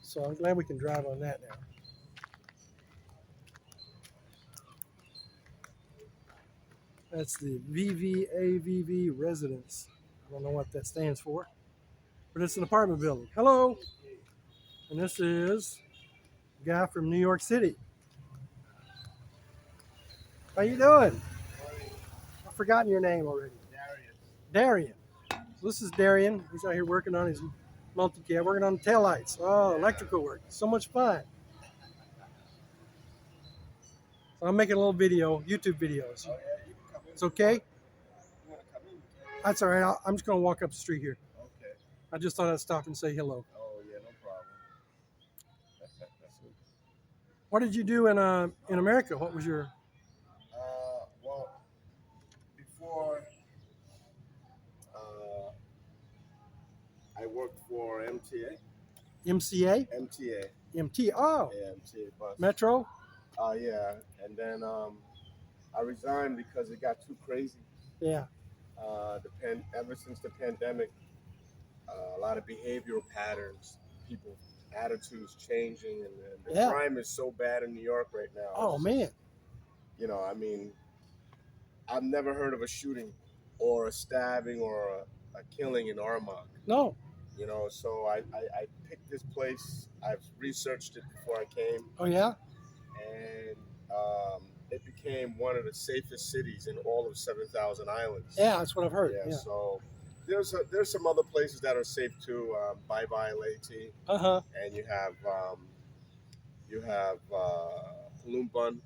So I'm glad we can drive on that now. That's the VVAVV residence. I don't know what that stands for, but it's an apartment building. Hello. And this is a guy from New York City. How you doing? I've forgotten your name already. Darius. So this is Darian. He's out here working on his multicab, working on the taillights. Oh, electrical work. So much fun. So I'm making a little video, YouTube videos. It's okay? That's all right. I'm just going to walk up the street here. Okay. I just thought I'd stop and say hello. Oh yeah, no problem. What did you do in America? What was your... Well, before I worked for MTA. MCA? MTA. MT. Oh. Yeah, MTA bus. Metro? Yeah, and then I resigned because it got too crazy. Yeah. Ever since the pandemic, a lot of behavioral patterns, people attitudes changing, and the crime is so bad in New York right now. Oh man. You know, I mean, I've never heard of a shooting or a stabbing or a killing in Ormoc. No. You know, so I picked this place. I've researched it before I came. Oh yeah. And it became one of the safest cities in all of 7,000 islands. Yeah, that's what I've heard. Yeah. Yeah. So there's some other places that are safe too. Bye Bye Leyte. And you have Palumban.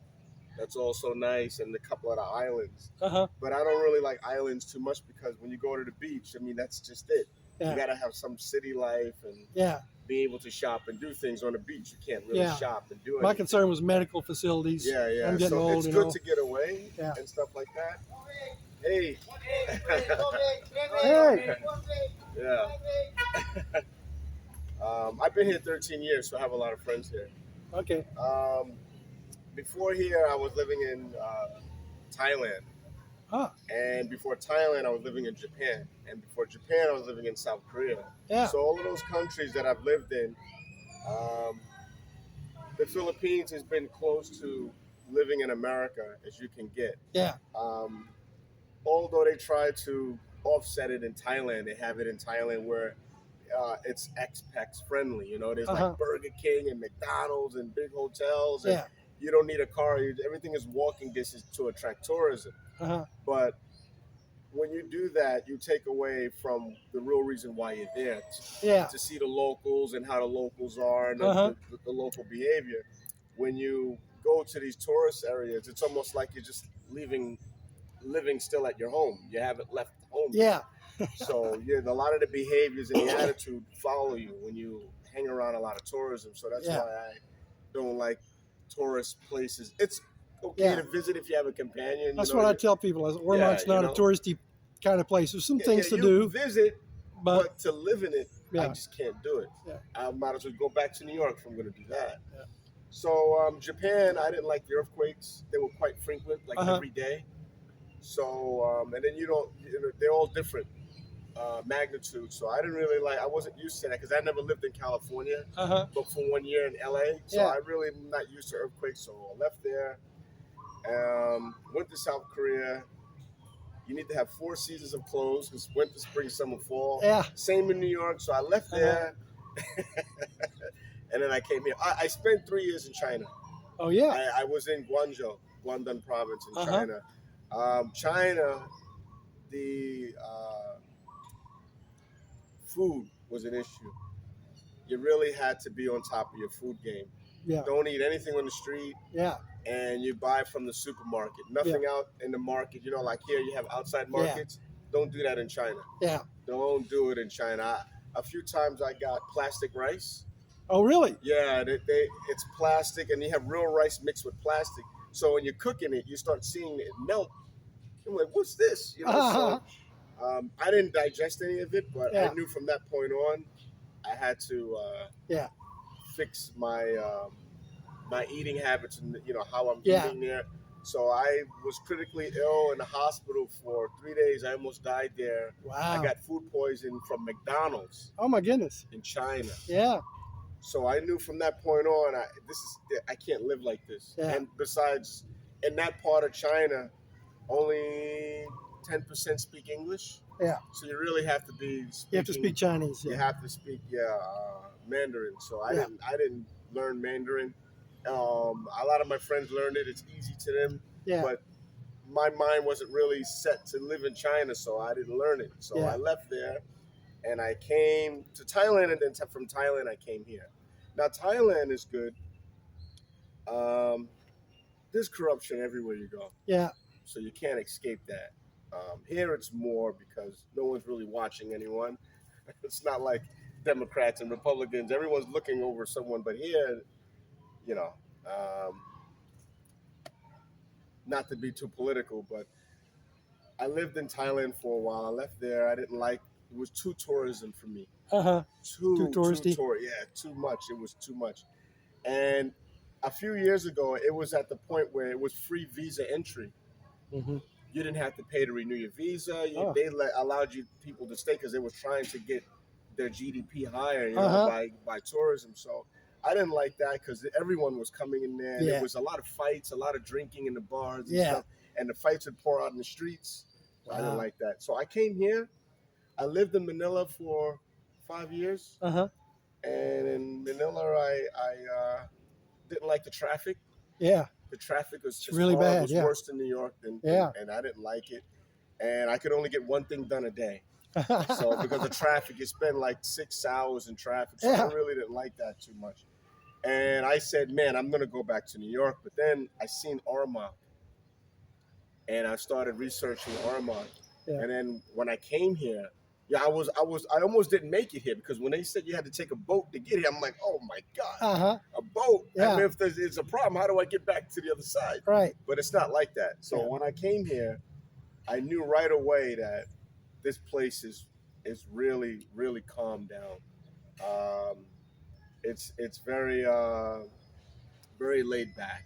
That's also nice, and a couple of the islands. But I don't really like islands too much because when you go to the beach, I mean that's just it. Yeah. You gotta have some city life and be able to shop and do things on the beach. You can't really shop and do anything. My concern was medical facilities. Yeah, yeah. I'm getting so old, it's good to get away and stuff like that. Hey. Hey. Yeah. I've been here 13 years, so I have a lot of friends here. Okay. Before here, I was living in Thailand. And before Thailand, I was living in Japan. And before Japan, I was living in South Korea. Yeah. So all of those countries that I've lived in, the Philippines has been close to living in America as you can get. Yeah. Although they try to offset it in Thailand, they have it in Thailand where it's expats friendly. You know, there's like Burger King and McDonald's and big hotels. And you don't need a car. Everything is walking distance to attract tourism. But when you do that, you take away from the real reason why you're there. To see the locals and how the locals are and the local behavior. When you go to these tourist areas, it's almost like you're just living still at your home. You haven't left home. Yeah. So a lot of the behaviors and the attitude follow you when you hang around a lot of tourism. So that's why I don't like tourist places. It's okay to visit if you have a companion. That's what I tell people. Ormoc's not a touristy kind of place. There's some things to do. Visit, but to live in it, I just can't do it. I might as well go back to New York if I'm going to do that. So Japan, I didn't like the earthquakes. They were quite frequent, like every day. So and then they're all different magnitude. So I didn't really I wasn't used to that because I never lived in California, but for 1 year in LA. So I really am not used to earthquakes. So I left there. Went to South Korea. You need to have 4 seasons of clothes because winter, spring, summer, fall. Yeah. Same in New York. So I left there. And then I came here. I spent 3 years in China. Oh, yeah. I was in Guangdong province in China. China, the food was an issue. You really had to be on top of your food game. Yeah. Don't eat anything on the street. Yeah. And you buy from the supermarket. Nothing out in the market. You know, like here you have outside markets. Don't do that in China. Yeah. Don't do it in China. A few times I got plastic rice. Oh, really? Yeah, it's plastic, and you have real rice mixed with plastic. So when you're cooking it, you start seeing it melt. I'm like, what's this? You know, so I didn't digest any of it, but I knew from that point on, I had to fix my my eating habits and how I'm eating there. So I was critically ill in the hospital for 3 days. I almost died there. Wow. I got food poisoning from McDonald's. Oh my goodness. In China. Yeah. So I knew from that point on, I can't live like this. Yeah. And besides, in that part of China, only 10% speak English. Yeah. So you really have to be speaking. You have to speak Chinese. You Yeah. have to speak Mandarin. So I didn't learn Mandarin. A lot of my friends learned it. It's easy to them. Yeah. But my mind wasn't really set to live in China, so I didn't learn it. So Yeah. I left there, and I came to Thailand, and then from Thailand I came here. Now Thailand is good. There's corruption everywhere you go. Yeah. So you can't escape that. Here it's more because no one's really watching anyone. It's not like Democrats and Republicans. Everyone's looking over someone, but here, you know, not to be too political, but I lived in Thailand for a while. I left there. I didn't like it. Was too tourism for me. Too touristy. Too much. It was too much. And a few years ago, it was at the point where it was free visa entry. Mm-hmm. You didn't have to pay to renew your visa. They allowed you people to stay because they were trying to get their GDP higher, by tourism. So I didn't like that because everyone was coming in there. And there was a lot of fights, a lot of drinking in the bars and stuff. And the fights would pour out in the streets. So I didn't like that. So I came here. I lived in Manila for 5 years. And in Manila, I didn't like the traffic. Yeah. The traffic was just really bad. It was worse than New York, and I didn't like it. And I could only get one thing done a day. So because of traffic, you spend like 6 hours in traffic. So I really didn't like that too much. And I said, man, I'm gonna go back to New York. But then I seen Ormoc, and I started researching Ormoc. And then when I came here, I almost didn't make it here because when they said you had to take a boat to get here, I'm like, oh my God, a boat. I mean, if there's a problem, how do I get back to the other side? Right. But it's not like that. So when I came here, I knew right away that this place is really, really calmed down. It's very very laid back.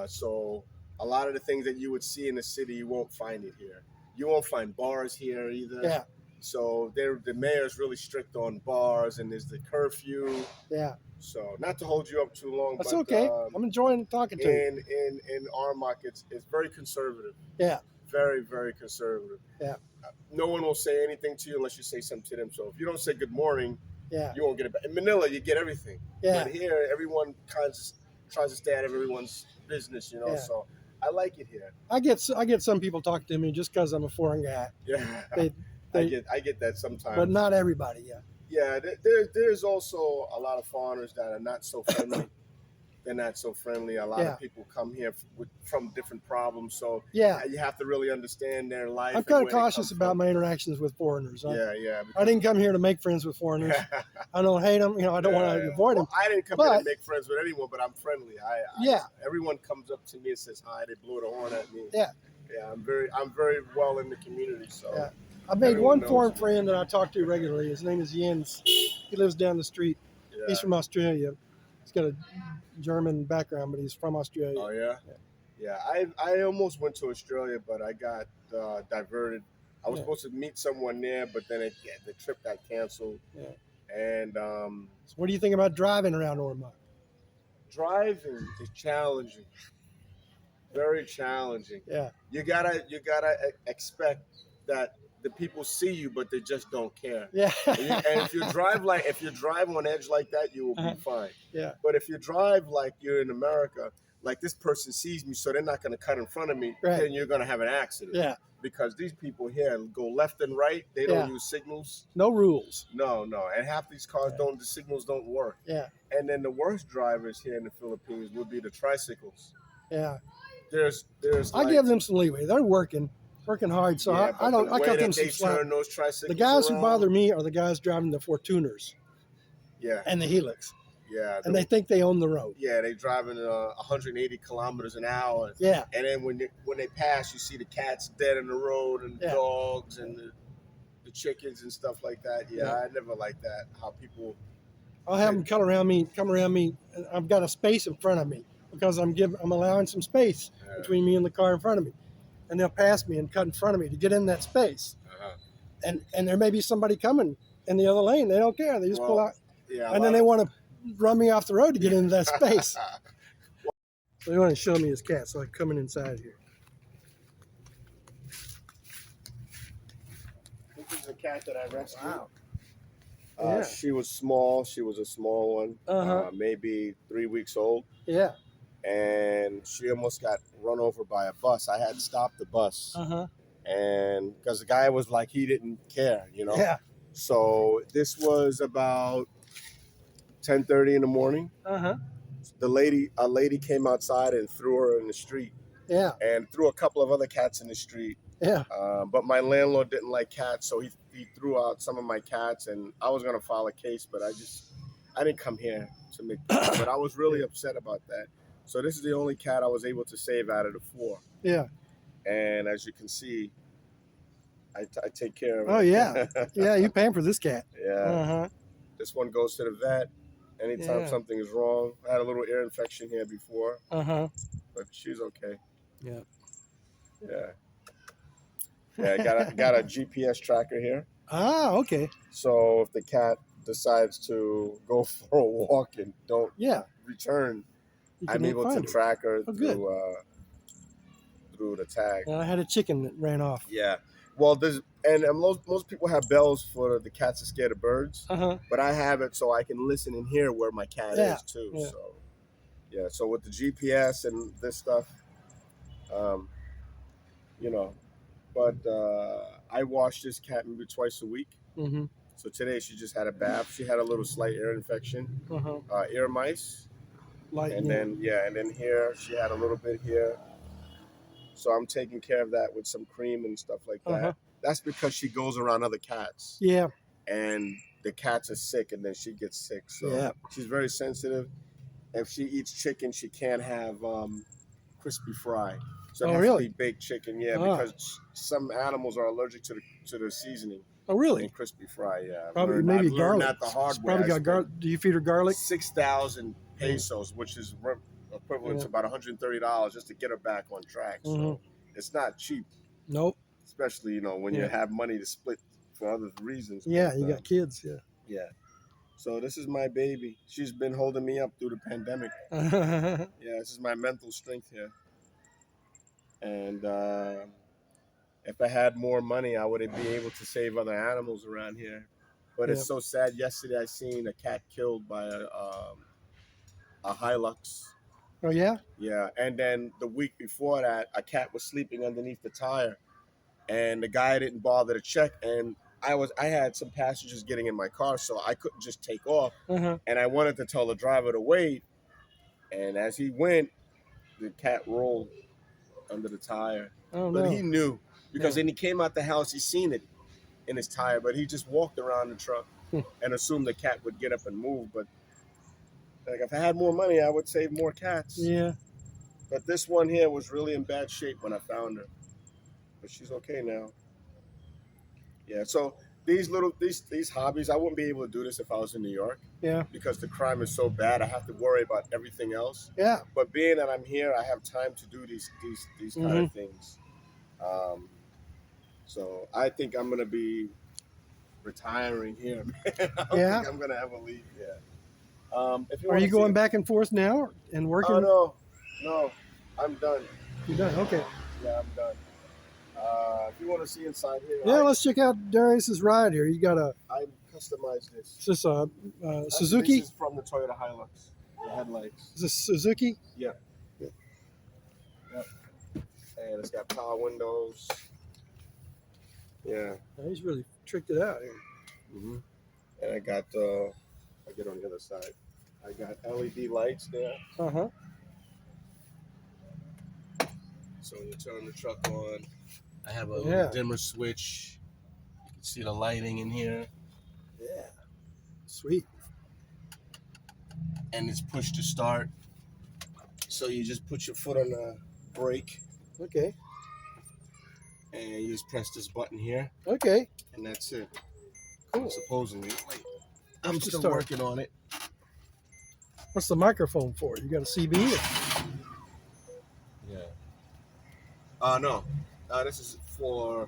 So a lot of the things that you would see in the city, you won't find it here. You won't find bars here either. Yeah. So the mayor's really strict on bars, and there's the curfew. Yeah. So not to hold you up too long. That's okay. I'm enjoying talking to you. In Ormoc, it's very conservative. Yeah. Very, very conservative. Yeah. No one will say anything to you unless you say something to them. So if you don't say good morning, you won't get it back. In Manila, you get everything. Yeah. But here, everyone kind of tries to stay out of everyone's business, Yeah. So I like it here. I get some people talking to me just because I'm a foreign guy. Yeah. I get that sometimes. But not everybody, Yeah, there's also a lot of foreigners that are not so friendly. They're not so friendly. A lot of people come here from different problems. So you have to really understand their life. I'm kind of cautious about my interactions with foreigners. I didn't come here to make friends with foreigners. I don't hate them. I don't want to avoid them. I didn't come here to make friends with anyone, but I'm friendly. Everyone comes up to me and says hi. They blow the horn at me. Yeah. I'm very well in the community. So I made one foreign friend that I talk to regularly. His name is Jens. He lives down the street. Yeah. He's from Australia. He's got a German background, but he's from Australia. Oh yeah, yeah. I almost went to Australia, but I got diverted. I was supposed to meet someone there, but then the trip got canceled. Yeah. And so what do you think about driving around Ormoc? Driving is challenging, very challenging. Yeah. You gotta expect that the people see you, but they just don't care. Yeah. And if you drive on edge like that, you will be fine. Yeah. But if you drive like you're in America, like this person sees me, so they're not going to cut in front of me, then you're going to have an accident. Yeah. Because these people here go left and right. They don't use signals. No rules. No. And half these cars the signals don't work. Yeah. And then the worst drivers here in the Philippines would be the tricycles. Yeah. I give them some leeway. They're working hard, so I cut them some slack. The guys who bother me are the guys driving the Fortuners. Yeah. And the Helix. Yeah. And they think they own the road. Yeah, they driving 180 kilometers an hour. Yeah. And then when they pass, you see the cats dead in the road and the dogs and the chickens and stuff like that. Yeah, I never like that. How people. I'll have them come around me. And I've got a space in front of me because I'm allowing some space between me and the car in front of me. And they'll pass me and cut in front of me to get in that space. And there may be somebody coming in the other lane. They don't care. They just pull out. Yeah. And then they want to run me off the road to get into that space. So they want to show me his cat, so I'm coming inside here. This is a cat that I rescued. Wow. Yeah. She was small. She was a small one, maybe 3 weeks old. Yeah. And she almost got run over by a bus. I had stopped the bus. And because the guy was like, he didn't care, you know? Yeah. So this was about 10:30 in the morning. A lady came outside and threw her in the street. Yeah. And threw a couple of other cats in the street. Yeah. But my landlord didn't like cats, so he threw out some of my cats, and I was gonna file a case, but I didn't come here to make. But I was really upset about that. So this is the only cat I was able to save out of the 4. Yeah. And as you can see, I take care of it. Oh yeah. Yeah. You paying for this cat? Yeah. This one goes to the vet anytime something is wrong. I had a little ear infection here before. But she's okay. Yeah. Yeah. Yeah, got a GPS tracker here. Ah, okay. So if the cat decides to go for a walk and don't return, I'm able to track her through the tag. I had a chicken that ran off. Yeah. Well, most people have bells for the cats that are scared of birds, but I have it so I can listen and hear where my cat is too. Yeah. So yeah. So with the GPS and this stuff, you know. But I wash this cat maybe twice a week. So today she just had a bath. She had a little slight ear infection, ear mice. And then here she had a little bit here. So I'm taking care of that with some cream and stuff like that. That's because she goes around other cats. Yeah. And the cats are sick, and then she gets sick. So she's very sensitive. If she eats chicken, she can't have crispy fry. So it has to be baked chicken, because some animals are allergic to the seasoning. Oh, really? And crispy fry, Probably maybe garlic. Not the hard way. Probably got garlic. Do you feed her garlic? 6,000 pesos, which is equivalent to about $130 just to get her back on track. So it's not cheap. Nope. Especially, when you have money to split for other reasons. Yeah, you got kids, Yeah. So this is my baby. She's been holding me up through the pandemic. Yeah, this is my mental strength here. And if I had more money, I would be able to save other animals around here. But it's so sad. Yesterday, I seen a cat killed by a Hilux. Oh, yeah? Yeah. And then the week before that, a cat was sleeping underneath the tire. And the guy didn't bother to check. And I had some passengers getting in my car, so I couldn't just take off. And I wanted to tell the driver to wait. And as he went, the cat rolled under the tire. But he knew, because then he came out the house, he seen it in his tire, but he just walked around the truck and assumed the cat would get up and move. But like, if I had more money, I would save more cats. Yeah. But this one here was really in bad shape when I found her. But she's okay now. Yeah, so these hobbies, I wouldn't be able to do this if I was in New York. Yeah. Because the crime is so bad, I have to worry about everything else. Yeah. But being that I'm here, I have time to do these kind of things. So I think I'm gonna be retiring here, man. I don't think I'm gonna ever leave. Yeah. Are you going back and forth now and working? Oh no, I'm done. You're done. Okay. Yeah, I'm done. If you want to see inside here, let's check out Darius's ride here. You got I customized this. Is this a Suzuki? This is from the Toyota Hilux. The headlights. Is this Suzuki? Yeah. Yep. And it's got power windows. Yeah. He's really tricked it out here. And I got I get on the other side. I got LED lights there. So when you turn the truck on, I have a little dimmer switch. You can see the lighting in here. Yeah. Sweet. And it's push to start. So you just put your foot on the brake. Okay. And you just press this button here. Okay. And that's it. Cool. Supposedly. Wait, I'm still working on it. What's the microphone for? You got a CB? Yeah. No. This is for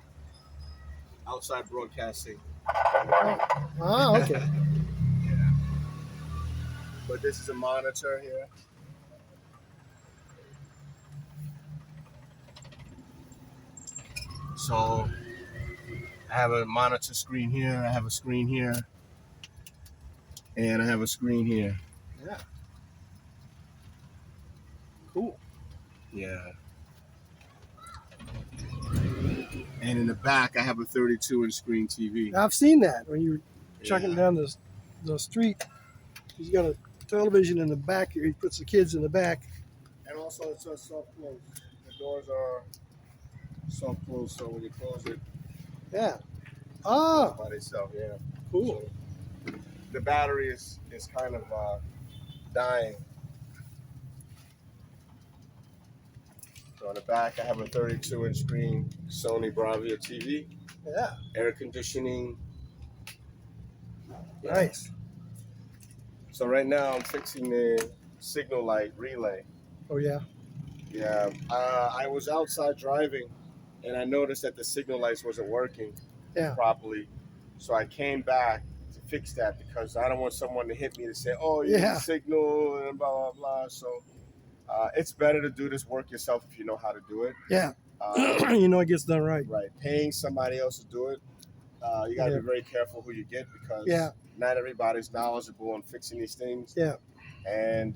outside broadcasting. Okay. But this is a monitor here. So I have a monitor screen here. I have a screen here. And I have a screen here. Yeah. Cool. Yeah. And in the back, I have a 32-inch screen TV. I've seen that when you're chucking down the street. He's got a television in the back here. He puts the kids in the back. And also, it's a soft close. The doors are soft close, so when you close it, Yeah. by itself. Yeah. Cool. So the battery is kind of dying. So on the back, I have a 32-inch screen Sony Bravia TV. Yeah. Air conditioning. Nice. So right now, I'm fixing the signal light relay. Oh yeah. Yeah. I was outside driving, and I noticed that the signal lights wasn't working properly. So I came back to fix that because I don't want someone to hit me to say, "Oh, you need a signal," and blah blah blah. So it's better to do this work yourself if you know how to do it. Yeah. You know it gets done right. Right. Paying somebody else to do it, you got to be very careful who you get because not everybody's knowledgeable on fixing these things. Yeah. And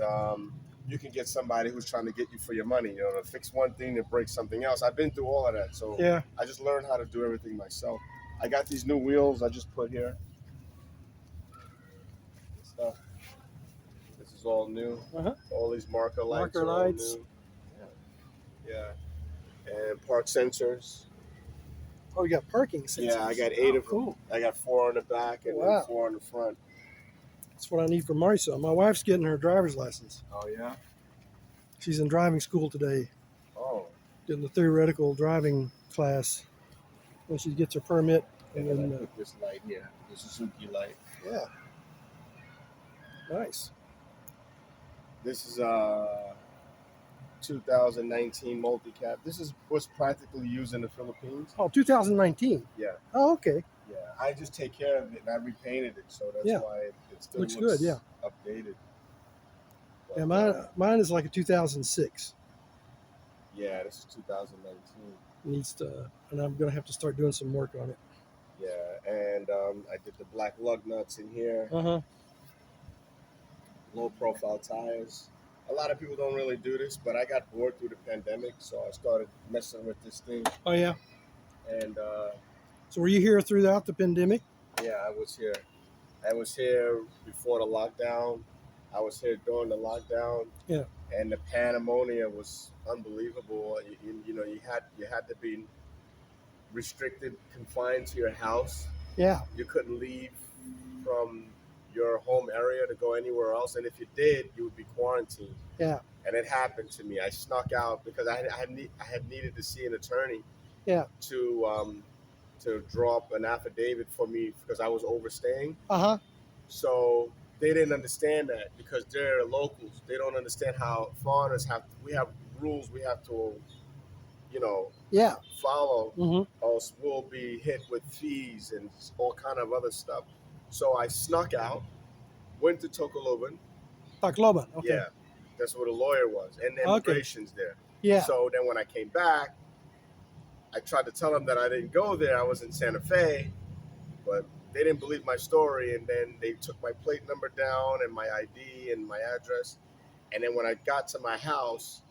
you can get somebody who's trying to get you for your money, you know, to fix one thing to break something else. I've been through all of that. So I just learned how to do everything myself. I got these new wheels I just put here. Stuff. This is all new. All these marker lights are all new. Yeah. And park sensors. Oh, you got parking sensors. Yeah, I got 8 of them. Cool. I got 4 on the back and then 4 on the front. That's what I need for my son. My wife's getting her driver's license. Oh, yeah? She's in driving school today. Oh. Getting the theoretical driving class when she gets her permit. And then I put this light here, the Suzuki light. Yeah. Nice. This is 2019 multicab. This was practically used in the Philippines. Oh, 2019. Yeah. Oh, okay. Yeah, I just take care of it and I repainted it, so that's why it still looks good. Yeah. Updated. But, yeah, mine is like a 2006. Yeah, this is 2019. Needs to, and I'm gonna have to start doing some work on it. Yeah, and I did the black lug nuts in here. Low profile tires. A lot of people don't really do this, but I got bored through the pandemic, so I started messing with this thing. Oh yeah. And so were you here throughout the pandemic? Yeah, I was here. I was here before the lockdown. I was here during the lockdown. Yeah. And the pandemonium was unbelievable. You know, you had to be restricted, confined to your house. Yeah. You couldn't leave from your home area to go anywhere else, and if you did, you would be quarantined. Yeah. And it happened to me. I snuck out because I had needed to see an attorney. Yeah. To draw up an affidavit for me because I was overstaying. So they didn't understand that because they're locals. They don't understand how foreigners we have rules we have to, you know, follow. Else we'll be hit with fees and all kind of other stuff. So I snuck out, went to Tacloban. Okay. Yeah, that's where the lawyer was, and the immigration's there. Yeah. So then when I came back, I tried to tell them that I didn't go there. I was in Santa Fe, but they didn't believe my story. And then they took my plate number down and my ID and my address. And then when I got to my house,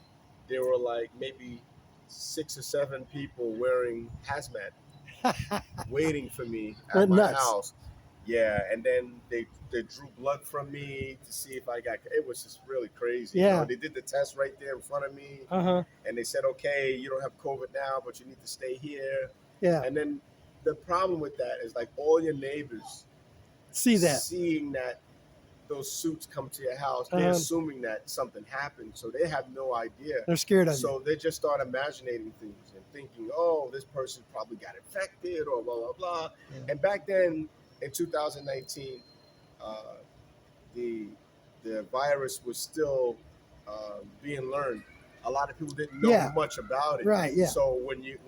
there were like maybe 6 or 7 people wearing hazmat waiting for me at my house. Yeah, and then they drew blood from me to see if I got. It was just really crazy. Yeah. You know, they did the test right there in front of me. And they said, okay, you don't have COVID now, but you need to stay here. Yeah. And then the problem with that is like all your neighbors seeing that those suits come to your house, they're assuming that something happened, so they have no idea. They're scared of you. So they just start imagining things and thinking, oh, this person probably got infected or blah blah blah. Yeah. And back then, in 2019, the virus was still being learned. A lot of people didn't know much about it. Right. Yeah. So when you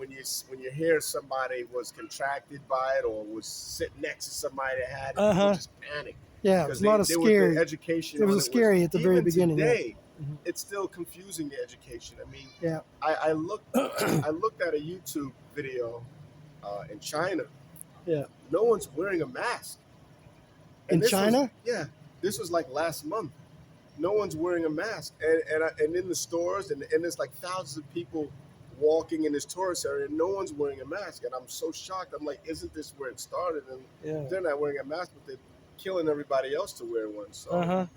hear somebody was contracted by it or was sitting next to somebody that had it, you just panic. Yeah, it was a lot of scary. The education. It was scary at the very beginning. Today, Mhm. it's still confusing, the education. I mean, Yeah. I looked at a YouTube video in China. Yeah. No one's wearing a mask. In China? This was like last month. No one's wearing a mask, and in the stores, and there's like thousands of people walking in this tourist area, and no one's wearing a mask, and I'm so shocked. I'm like, isn't this where it started? And they're not wearing a mask, but they're killing everybody else to wear one. So,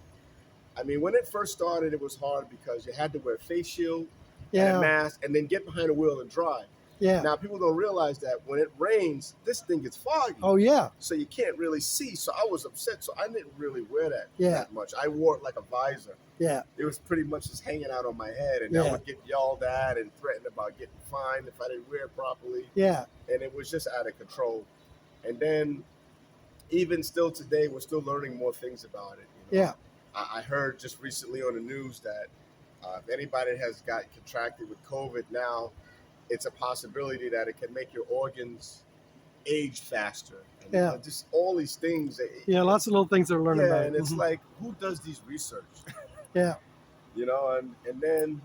I mean, when it first started, it was hard because you had to wear a face shield and a mask, and then get behind the wheel and drive. Yeah. Now people don't realize that when it rains, this thing gets foggy. Oh yeah. So you can't really see. So I was upset. So I didn't really wear that that much. I wore it like a visor. Yeah. It was pretty much just hanging out on my head, and I would get yelled at and threatened about getting fined if I didn't wear it properly. Yeah. And it was just out of control. And then, even still today, we're still learning more things about it. You know? Yeah. I heard just recently on the news that if anybody has got contracted with COVID now, it's a possibility that it can make your organs age faster. And just all these things. Lots of little things they're learning about. And it's like, who does these research? Yeah. You know, and then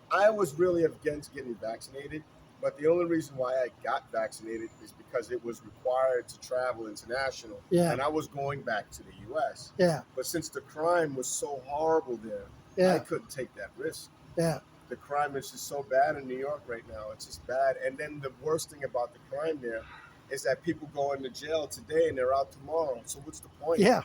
I was really against getting vaccinated, but the only reason why I got vaccinated is because it was required to travel international. Yeah. And I was going back to the U.S. Yeah. But since the crime was so horrible there, I couldn't take that risk. Yeah. The crime is just so bad in New York right now. It's just bad. And then the worst thing about the crime there is that people go into jail today and they're out tomorrow. So what's the point? Yeah.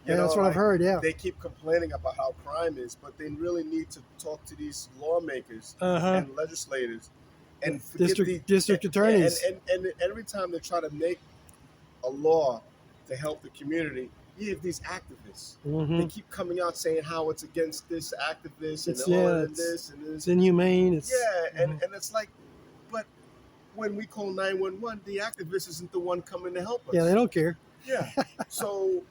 You know, that's what I've heard. Yeah. They keep complaining about how crime is, but they really need to talk to these lawmakers and legislators and district attorneys. And every time they try to make a law to help the community, you have these activists. They keep coming out saying how it's against this activist and this and this. It's inhumane. It's, and it's like, but when we call 911, the activist isn't the one coming to help us. Yeah, they don't care. Yeah. So,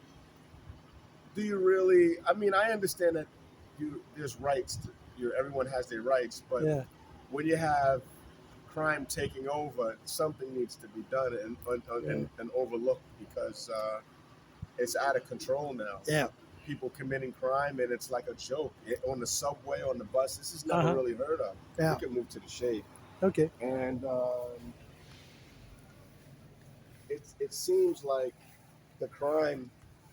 do you really? I mean, I understand that there's rights. Everyone has their rights, but when you have crime taking over, something needs to be done and overlooked because it's out of control now. Yeah. People committing crime, and it's like a joke on the subway, on the bus. This is never really heard of. Yeah. We can move to the shade. Okay. And it seems like the crime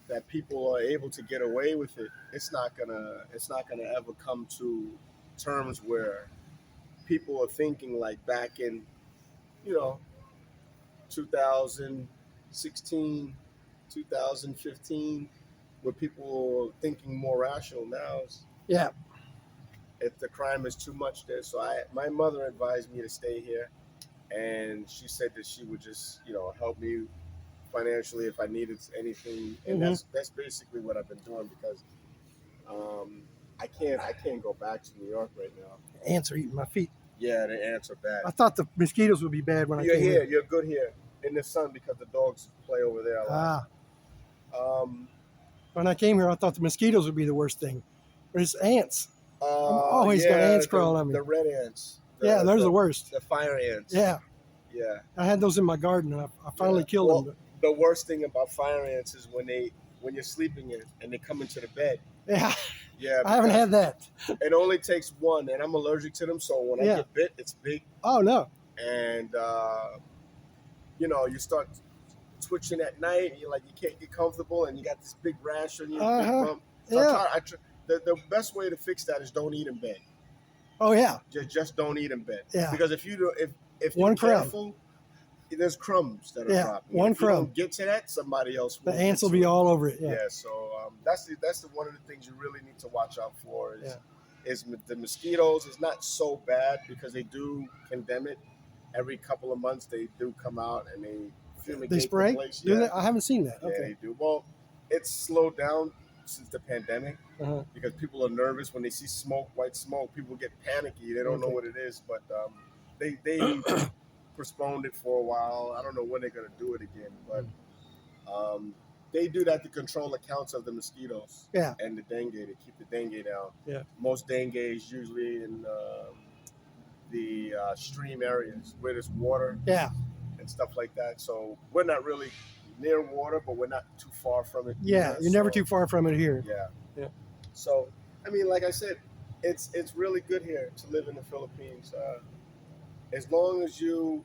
that people are able to get away with it, it's not gonna ever come to terms where people are thinking like back in 2016, 2015, where people are thinking more rational. Now if the crime is too much there. So my mother advised me to stay here, and she said that she would just help me financially if I needed anything, and that's basically what I've been doing because I can't go back to New York right now. Ants are eating my feet. Yeah, the ants are bad. I thought the mosquitoes would be bad when I came here. here. You're good here in the sun because the dogs play over there a lot. When I came here, I thought the mosquitoes would be the worst thing, but it's ants. I'm always got ants crawling on me. The red ants. Those are the worst. The fire ants. Yeah. Yeah. I had those in my garden, and I finally killed them. The worst thing about fire ants is when you're sleeping and they come into the bed. Yeah. Yeah. I haven't had that. It only takes one, and I'm allergic to them, so when I get bit, it's big. Oh no. And you start twitching at night, and you can't get comfortable, and you got this big rash on you. So the best way to fix that is don't eat in bed. Oh yeah. Just don't eat in bed. Yeah. Because if you're careful, there's crumbs that are dropping. One if crumb. You don't get to that, somebody else will. The ants will be all over it. Yeah. So that's one of the things you really need to watch out for is the mosquitoes. It's not so bad because they do condemn it every couple of months. They do come out and they fumigate. They spray? The place. Do they? I haven't seen that. Yeah, Okay. they do. Well, it's slowed down since the pandemic because people are nervous when they see smoke, white smoke. People get panicky. They don't know what it is, but they postponed it for a while. I don't know when they're going to do it again, but they do that to control the counts of the mosquitoes and the dengue, to keep the dengue down. Yeah. Most dengue is usually in the stream areas where there's water and stuff like that. So we're not really near water, but we're not too far from it. Yeah, either, you're never so, too far from it here. Yeah. Yeah. So, I mean, like I said, it's really good here to live in the Philippines. As long as you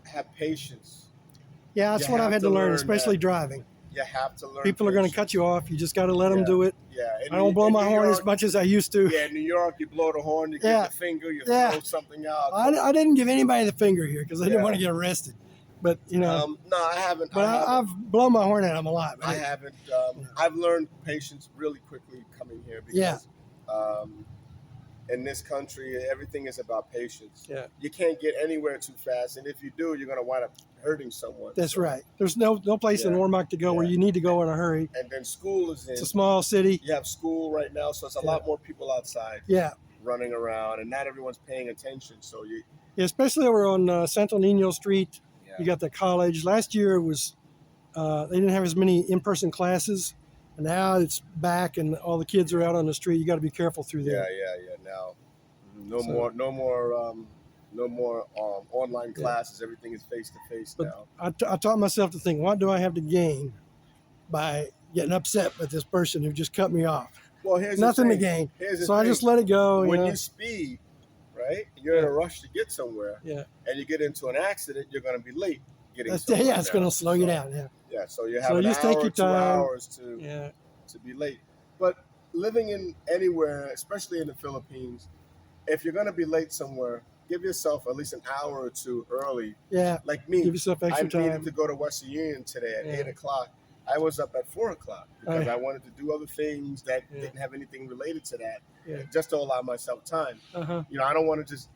have patience, Yeah, that's you what I've have had to to learn, learn especially that driving. you have to learn. People are going to patience. cut you off. You just got to let them Yeah. do it. Yeah. I don't blow my horn as much as I used to. Yeah, in New York, you blow the horn, you Yeah. give the finger, you Yeah. throw something out. I didn't give anybody the finger here because I didn't Yeah. want to get arrested. But you know, No, I haven't. but I've blown my horn at them a lot. I haven't. I've learned patience really quickly coming here because in this country, everything is about patience. Yeah. You can't get anywhere too fast, and if you do, you're going to wind up hurting someone. That's right. There's no place in Ormoc to go where you need to go in a hurry. And then school is in. It's a small city. You have school right now, so it's a lot more people outside. Yeah. Running around, and not everyone's paying attention. So you. Yeah, especially over on Santo Nino Street. Yeah. You got the college. Last year it was they didn't have as many in-person classes, and now it's back, and all the kids are out on the street. You got to be careful through there. Yeah. Now, no more online classes. Everything is face to face now. I taught myself to think, what do I have to gain by getting upset with this person who just cut me off? Well, here's nothing the to gain. So I just let it go. When you speed, right, you're in a rush to get somewhere. Yeah. And you get into an accident, you're going to be late getting somewhere. Yeah, it's going to slow you down. Yeah. Yeah. So you have an hour, 2 hours to be late. But living in anywhere, especially in the Philippines, if you're going to be late somewhere, give yourself at least an hour or two early. Yeah. Like me. Give yourself extra time. I needed to go to Western Union today at 8 o'clock. I was up at 4 o'clock because I wanted to do other things that didn't have anything related to that, just to allow myself time. You know, I don't want to just,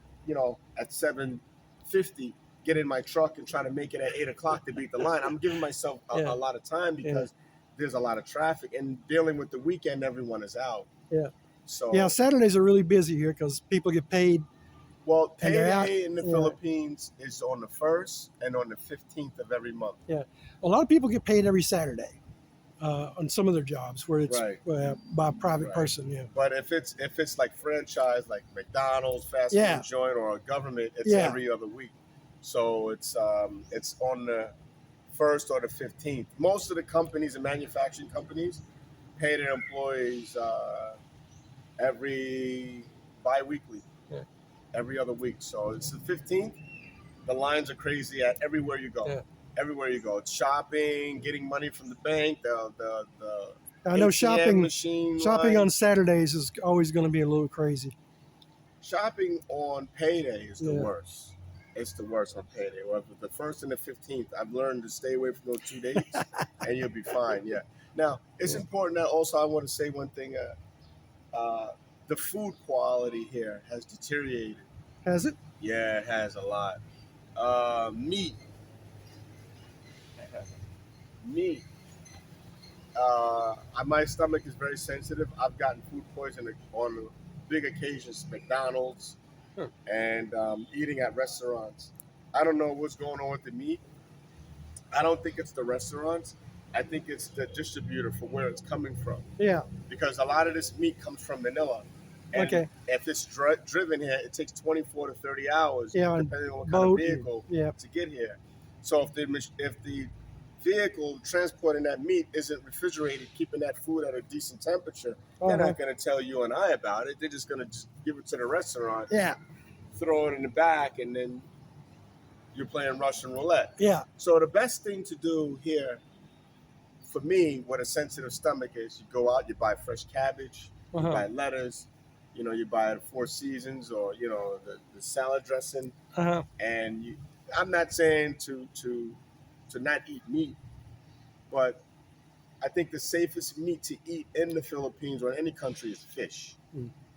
at 7:50 get in my truck and try to make it at 8 o'clock to beat the line. I'm giving myself a lot of time because there's a lot of traffic, and dealing with the weekend, everyone is out. Yeah. So Saturdays are really busy here because people get paid. Well, payday in the Philippines is on the 1st and on the 15th of every month. Yeah. A lot of people get paid every Saturday on some of their jobs where it's by a private person. Yeah. But if it's like franchise, like McDonald's, fast food joint, or a government, it's every other week. So it's on the 1st or the 15th. Most of the companies and manufacturing companies pay their employees bi-weekly. Every other week. So it's the 15th. The lines are crazy at everywhere you go. Yeah. Everywhere you go. It's shopping, getting money from the bank, the I know ATM shopping on Saturdays is always going to be a little crazy. Shopping on payday is the worst. It's the worst on payday. Well, the 1st and the 15th, I've learned to stay away from those 2 days, and you'll be fine. Yeah. Now, it's important that also I want to say one thing. The food quality here has deteriorated. Has it? Yeah, it has a lot. Meat. My stomach is very sensitive. I've gotten food poisoning on big occasions, McDonald's, and eating at restaurants. I don't know what's going on with the meat. I don't think it's the restaurants. I think it's the distributor for where it's coming from. Yeah. Because a lot of this meat comes from Manila. And if it's driven here, it takes 24 to 30 hours, depending on what kind of vehicle, to get here. So if the vehicle transporting that meat isn't refrigerated, keeping that food at a decent temperature, they're not going to tell you and I about it. They're just going to just give it to the restaurant, throw it in the back, and then you're playing Russian roulette. Yeah. So the best thing to do here, for me, with a sensitive stomach, is you go out, you buy fresh cabbage, you buy lettuce, you buy it Four Seasons, or the salad dressing. And I'm not saying to not eat meat, but I think the safest meat to eat in the Philippines or in any country is fish,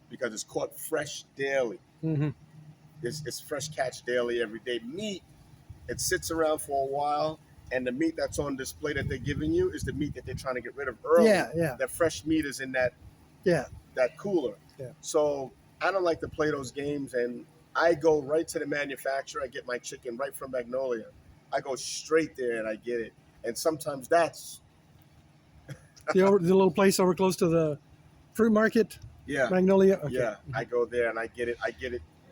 because it's caught fresh daily. It's fresh catch daily every day. Meat, it sits around for a while, and the meat that's on display that they're giving you is the meat that they're trying to get rid of early. That fresh meat is in that cooler. So I don't like to play those games, and I go right to the manufacturer. I get my chicken right from Magnolia. I go straight there and I get it. And sometimes that's the little place over close to the fruit market. Yeah, Magnolia. Okay. Yeah, I go there and I get it.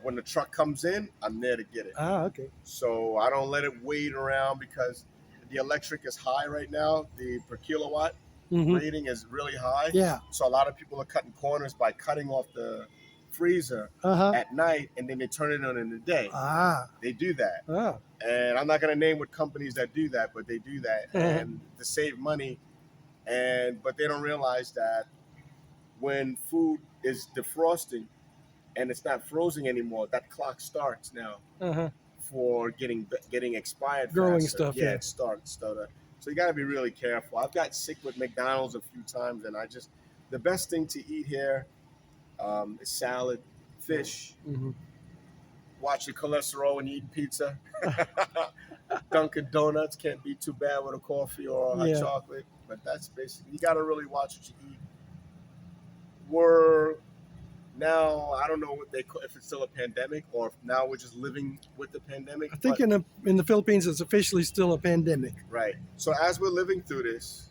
When the truck comes in, I'm there to get it. Ah, okay. So I don't let it wait around, because the electric is high right now. The per kilowatt rating is really high. Yeah. So a lot of people are cutting corners by cutting off the freezer at night, and then they turn it on in the day. They do that. And I'm not going to name what companies that do that, but they do that and to save money. But they don't realize that when food is defrosting and it's not frozen anymore, that clock starts now for getting expired. Growing faster. stuff. Yeah, it starts. So you got to be really careful. I've got sick with McDonald's a few times, and the best thing to eat here is salad, fish. Watch your cholesterol when you eat pizza. Dunkin' Donuts can't be too bad with a coffee or a hot chocolate, but that's basically, you got to really watch what you eat. Now, I don't know what they call, if it's still a pandemic or if now we're just living with the pandemic. I think in the Philippines, it's officially still a pandemic. Right. So as we're living through this,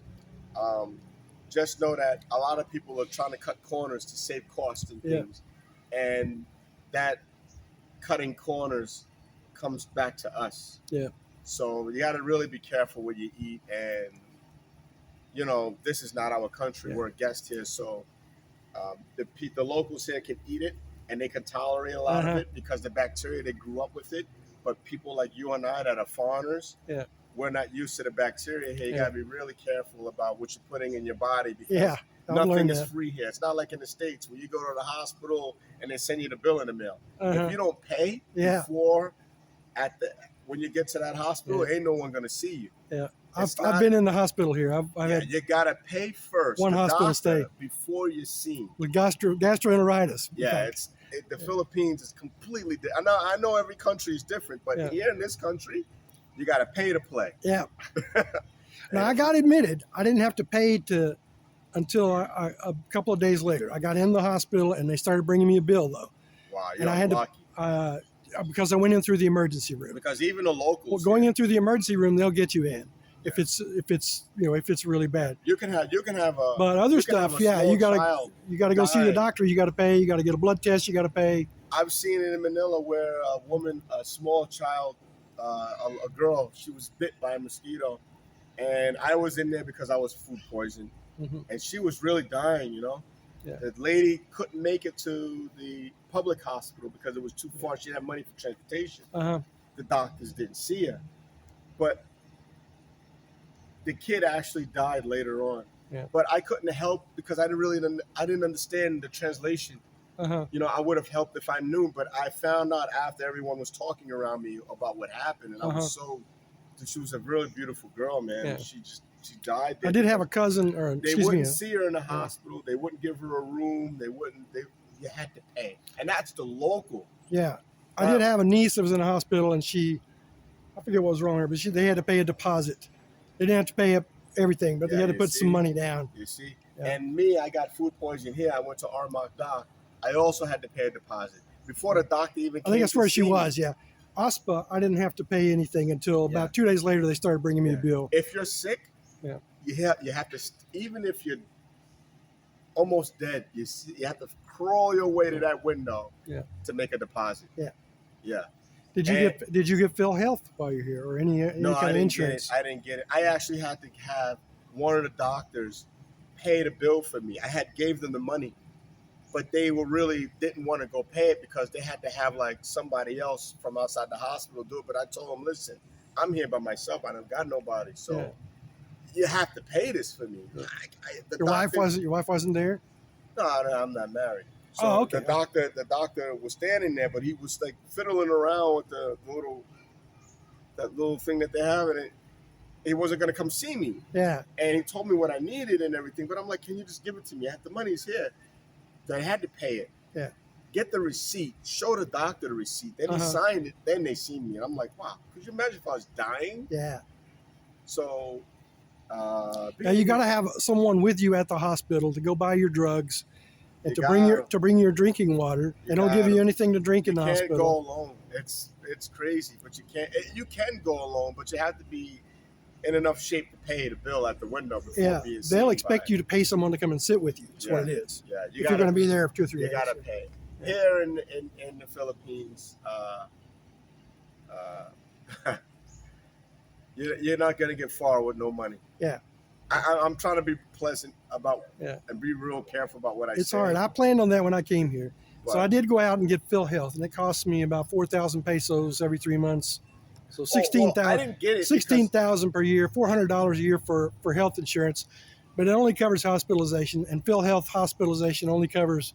just know that a lot of people are trying to cut corners to save costs and things. And that cutting corners comes back to us. Yeah. So you got to really be careful what you eat. And, this is not our country. We're a guest here. So the locals here can eat it and they can tolerate a lot of it because the bacteria, they grew up with it. But people like you and I that are foreigners, we're not used to the bacteria here. You got to be really careful about what you're putting in your body because nothing is free here. It's not like in the States where you go to the hospital and they send you the bill in the mail. If you don't pay before when you get to that hospital, ain't no one going to see you. Yeah. I've been in the hospital here. I've had you got to pay first. One hospital stay before you're seen. With gastroenteritis. Yeah, the Philippines is completely different. I know every country is different, but here in this country, you got to pay to play. Yeah. Now, I got admitted. I didn't have to pay until a couple of days later. I got in the hospital, and they started bringing me a bill, though. Wow, and I had to, because I went in through the emergency room. Because even the locals, going in through the emergency room, they'll get you in. If it's really bad, you can have a. But other stuff, you gotta go see the doctor. You got to pay. You got to get a blood test. You got to pay. I've seen it in Manila where a small child, a girl, she was bit by a mosquito, and I was in there because I was food poisoned, and she was really dying. The lady couldn't make it to the public hospital because it was too far. She didn't have money for transportation. The doctors didn't see her, but the kid actually died later on. But I couldn't help because I didn't understand the translation. I would have helped if I knew, but I found out after everyone was talking around me about what happened, and I was she was a really beautiful girl, man. She died. I did have a cousin, they wouldn't see her in the hospital. They wouldn't give her a room. You had to pay, and that's the local. Yeah, I did have a niece that was in the hospital, and I forget what was wrong with her, but they had to pay a deposit. They didn't have to pay up everything, but they had to put some money down. You see? And me, I got food poisoning here. I went to Ormoc doc. I also had to pay a deposit. Before the doctor even came. I think that's where she was, OSPA, I didn't have to pay anything until about 2 days later they started bringing me a bill. If you're sick, you have to, even if you're almost dead, you have to crawl your way to that window to make a deposit. Yeah. Did you get Phil Health while you're here, or any kind of insurance? I didn't get it. I actually had to have one of the doctors pay the bill for me. I gave them the money, but they didn't want to go pay it because they had to have like somebody else from outside the hospital do it. But I told them, listen, I'm here by myself. I don't got nobody, so you have to pay this for me. Your wife wasn't there? No, I'm not married. So okay. The doctor was standing there, but he was like fiddling around with that little thing that they have, and he wasn't going to come see me. Yeah. And he told me what I needed and everything, but I'm like, can you just give it to me? The money's here. So I had to pay it. Yeah. Get the receipt. Show the doctor the receipt. Then he signed it. Then they see me, and I'm like, wow. Could you imagine if I was dying? Yeah. So. Now you got to have someone with you at the hospital to go buy your drugs. And to bring your drinking water. They don't give you anything to drink in the hospital. You can't go alone. It's crazy, but you can't. You can go alone, but you have to be in enough shape to pay the bill at the window before being seen. They'll expect you to pay someone to come and sit with you. That's what it is. Yeah, if you're going to be there for 2 or 3 days. You got to pay. Here in the Philippines, You're not going to get far with no money. Yeah. I'm trying to be pleasant about Yeah. and be real careful about what I say. It's hard. I planned on that when I came here. But, so I did go out and get Phil Health, and it cost me about 4,000 pesos every 3 months. So 16,000. I didn't get it. 16,000 per year, $400 a year for health insurance, but it only covers hospitalization, and Phil Health hospitalization only covers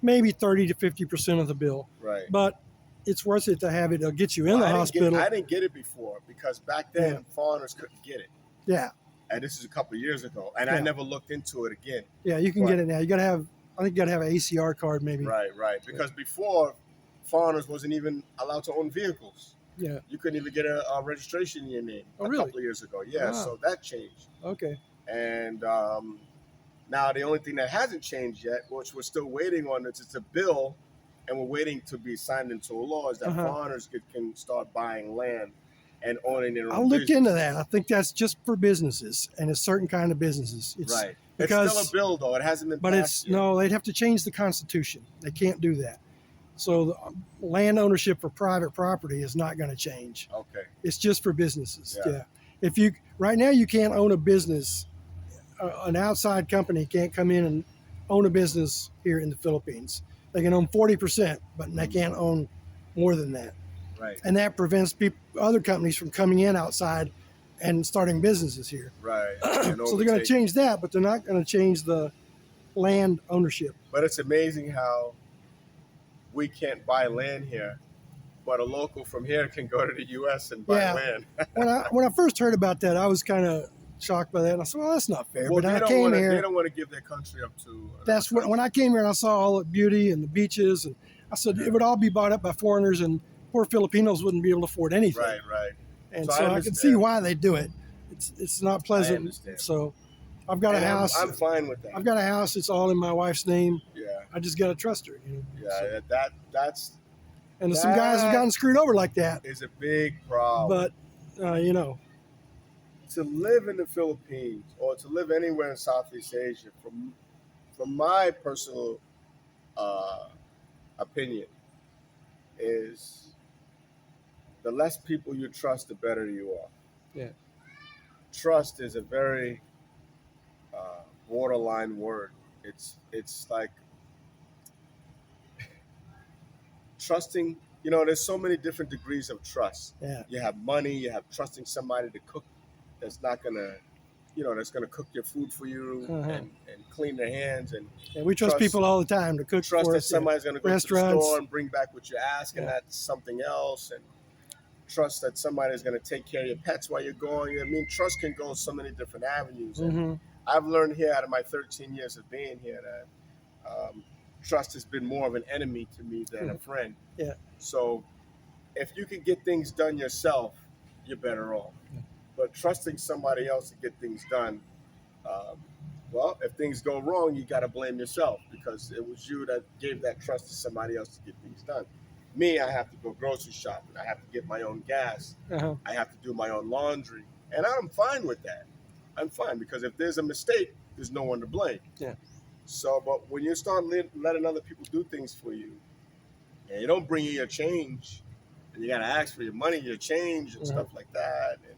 maybe 30 to 50% of the bill. Right. But it's worth it to have it. It'll get you in the hospital. I didn't get it before because back then foreigners couldn't get it. Yeah. And this is a couple of years ago, and Yeah. I never looked into it again. Yeah, you can get it now. You got to have, I think you got to have an ACR card maybe. Right. Because before, foreigners wasn't even allowed to own vehicles. Yeah. You couldn't even get a registration in your name a couple of years ago. Yeah, Wow. so that changed. Okay. And now the only thing that hasn't changed yet, which we're still waiting on, it's a bill, and we're waiting to be signed into a law, is that foreigners can start buying land and owning their own I'll look business. into that. I think that's just for businesses and a certain kind of businesses. It's, right. Because, it's still a bill, though. It hasn't been but passed yet. no, they'd have to change the Constitution. They can't do that. So the land ownership for private property is not going to change. Okay. It's just for businesses. Yeah. If you right now you can't own a business, an outside company can't come in and own a business here in the Philippines. They can own 40%, but they can't own more than that. Right. And that prevents other companies from coming in outside and starting businesses here. Right. So they're going to change that, but they're not going to change the land ownership. But it's amazing how we can't buy land here, but a local from here can go to the U.S. and buy land. when I first heard about that, I was kind of shocked by that. And I said, well, that's not fair. Well, but I came here. They don't want to give their country up to. That's when I came here and I saw all the beauty and the beaches, and I said it would all be bought up by foreigners, and poor Filipinos wouldn't be able to afford anything. Right. And so I can see why they do it. It's not pleasant. I understand. So I've got a house. I'm fine with that. I've got a house. It's all in my wife's name. Yeah. I just got to trust her. Yeah. So, and some guys have gotten screwed over like that. Is a big problem. But to live in the Philippines or to live anywhere in Southeast Asia, from my personal opinion, is the less people you trust, the better you are. Yeah. Trust is a very borderline word. It's like trusting. There's so many different degrees of trust. Yeah. You have money. You have trusting somebody to cook. That's not gonna, that's gonna cook your food for you and clean their hands. And we trust people all the time to cook trust for that us. somebody's gonna go to the store and bring back what you ask, and that's something else. And trust that somebody's gonna take care of your pets while you're going. I mean, trust can go so many different avenues. And I've learned here out of my 13 years of being here that trust has been more of an enemy to me than a friend. Yeah. So if you can get things done yourself, you're better off. Yeah. But trusting somebody else to get things done, if things go wrong, you got to blame yourself because it was you that gave that trust to somebody else to get things done. Me, I have to go grocery shopping. I have to get my own gas. I have to do my own laundry. And I'm fine with that. I'm fine because if there's a mistake, there's no one to blame. Yeah. So, but when you start letting other people do things for you, and you don't bring you your change, and you got to ask for your money, your change, and stuff like that, and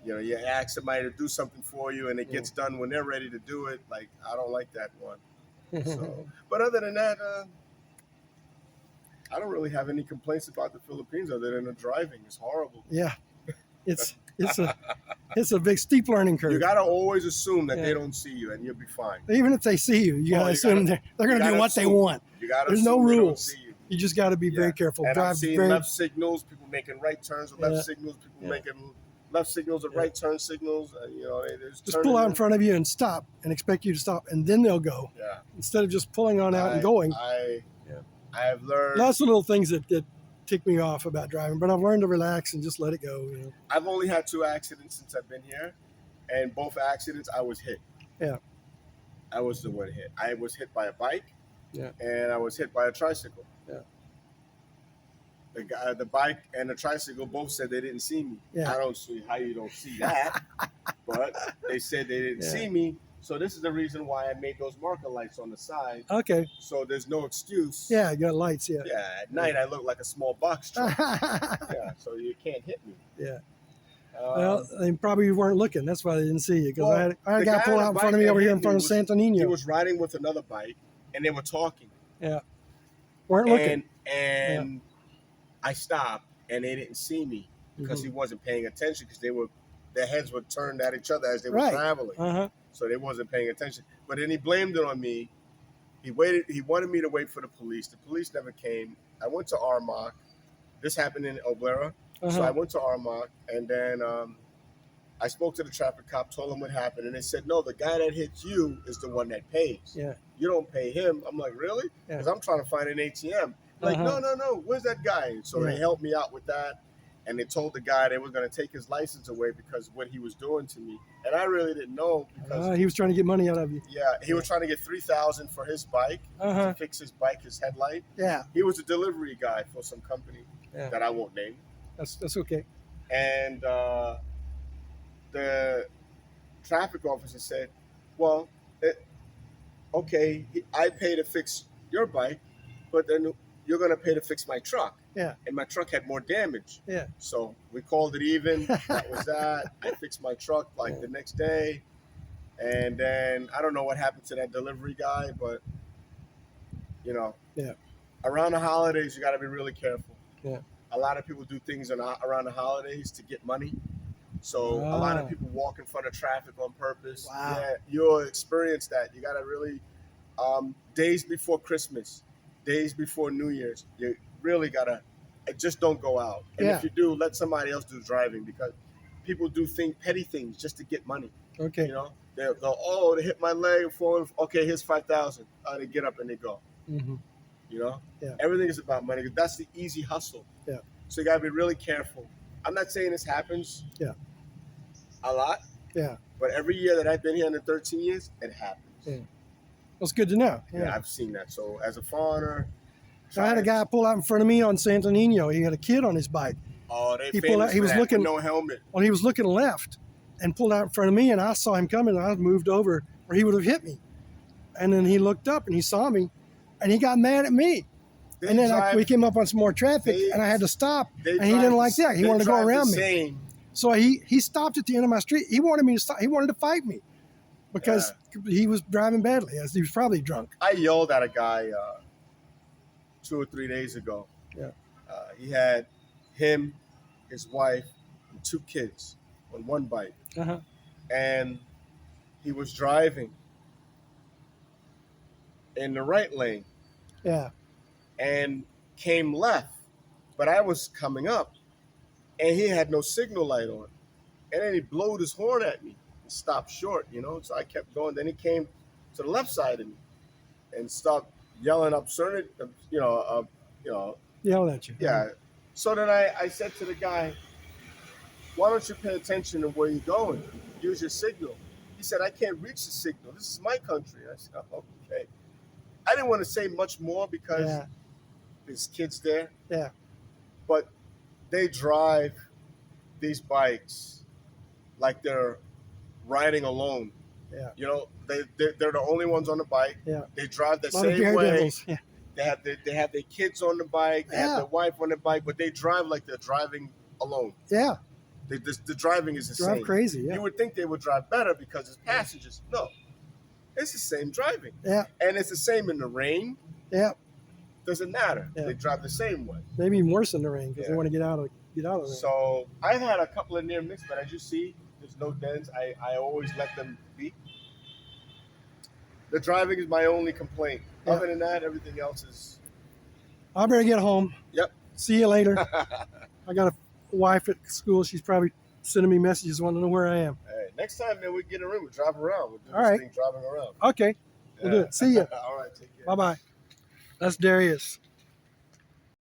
you ask somebody to do something for you, and it gets done when they're ready to do it. Like, I don't like that one. So, but other than that, I don't really have any complaints about the Philippines other than the driving. It's horrible. Yeah, it's a big steep learning curve. You got to always assume that they don't see you, and you'll be fine. Even if they see you, you got to assume they're going to do what they want. There's no rules. You just got to be very careful. And I've seen left signals, people making right turns with left signals, people making left signals or right turn signals. Just pull out in front of you and stop and expect you to stop, and then they'll go. Yeah. Instead of just pulling on out and going. I have learned lots of little things that tick me off about driving, but I've learned to relax and just let it go. I've only had 2 accidents since I've been here, and both accidents I was hit. Yeah. I was the one hit. I was hit by a bike. Yeah. And I was hit by a tricycle. Yeah. The bike and the tricycle both said they didn't see me. Yeah. I don't see how you don't see that, but they said they didn't see me. So this is the reason why I made those marker lights on the side. Okay. So there's no excuse. Yeah, you got lights. Yeah. Yeah. At night I look like a small box truck. Yeah. So you can't hit me. Yeah. Well, they probably weren't looking. That's why they didn't see you. Because Well, I had a the guy guy pull on the out in bike front of me that over here hit in front me of Santo Nino. He was riding with another bike, and they were talking. Yeah. Weren't looking. And I stopped, and they didn't see me because he wasn't paying attention because their heads were turned at each other as they were traveling. So they wasn't paying attention. But then he blamed it on me. He wanted me to wait for the police. The police never came. I went to Ormoc. This happened in Oblera. So I went to Ormoc, and then I spoke to the traffic cop, told him what happened, and they said, no, the guy that hits you is the one that pays. Yeah. You don't pay him. I'm like, really? Because I'm trying to find an ATM. Like, no, where's that guy? So they helped me out with that, and they told the guy they were going to take his license away because of what he was doing to me. And I really didn't know because he was trying to get money out of you. Yeah, he was trying to get $3,000 for his bike to fix his bike, his headlight. Yeah. He was a delivery guy for some company that I won't name. That's okay. And the traffic officer said, well, okay, I pay to fix your bike, but then you're going to pay to fix my truck. Yeah. And my truck had more damage. Yeah. So we called it even. That was that. I fixed my truck the next day. And then I don't know what happened to that delivery guy, but, around the holidays, you got to be really careful. Yeah. A lot of people do things around the holidays to get money. So a lot of people walk in front of traffic on purpose. Wow. Yeah, you'll experience that. You got to really, days before Christmas, days before New Year's, you really got to, just don't go out. And if you do, let somebody else do driving because people do petty things just to get money. Okay. They'll go, they hit my leg, okay, here's $5,000. They get up and they go. Everything is about money. That's the easy hustle. Yeah. So you got to be really careful. I'm not saying this happens a lot. Yeah. But every year that I've been here in the 13 years, it happens. Yeah. Well, it's good to know. Yeah, I've seen that. So as a foreigner, I had a guy pull out in front of me on Santo Nino. He had a kid on his bike. Oh, they he pulled out. He was looking no helmet. Well, he was looking left and pulled out in front of me, and I saw him coming. And I moved over where he would have hit me, and then he looked up and he saw me, and he got mad at me. And then we came up on some more traffic, and I had to stop. And he didn't like that. He wanted to go around me. So he stopped at the end of my street. He wanted me to stop. He wanted to fight me because he was driving badly. As he was probably drunk. I yelled at a guy 2 or 3 days ago. Yeah. He had him, his wife, and 2 kids on one bike. And he was driving in the right lane. Yeah. And came left, but I was coming up, and he had no signal light on, and then he blowed his horn at me and stopped short, So I kept going. Then he came to the left side of me and stopped yelling absurd, Yelling at you. Yeah. So then I said to the guy, "Why don't you pay attention to where you're going? Use your signal." He said, "I can't reach the signal. This is my country." I said, "Oh, okay." I didn't want to say much more because there's kids there. Yeah. But they drive these bikes like they're riding alone. Yeah. They're the only ones on the bike. Yeah. They drive the same way. Yeah. They have their kids on the bike. They have their wife on the bike, but they drive like they're driving alone. Yeah. The driving is the same. Drive crazy. Yeah. You would think they would drive better because it's passengers. No. It's the same driving. Yeah. And it's the same in the rain. Yeah. Doesn't matter. Yeah. They drive the same way. Maybe even worse in the rain because they want to get out of the rain. So I've had a couple of near misses, but as you see, there's no dents. I always let them be. The driving is my only complaint. Yeah. Other than that, everything else is. I better get home. Yep. See you later. I got a wife at school. She's probably sending me messages wanting to know where I am. Hey, next time, man, we get in a room. We'll drive around. We'll do All this right. thing driving around. Okay. We'll do it. See ya. All right. Take care. Bye-bye. That's Darius.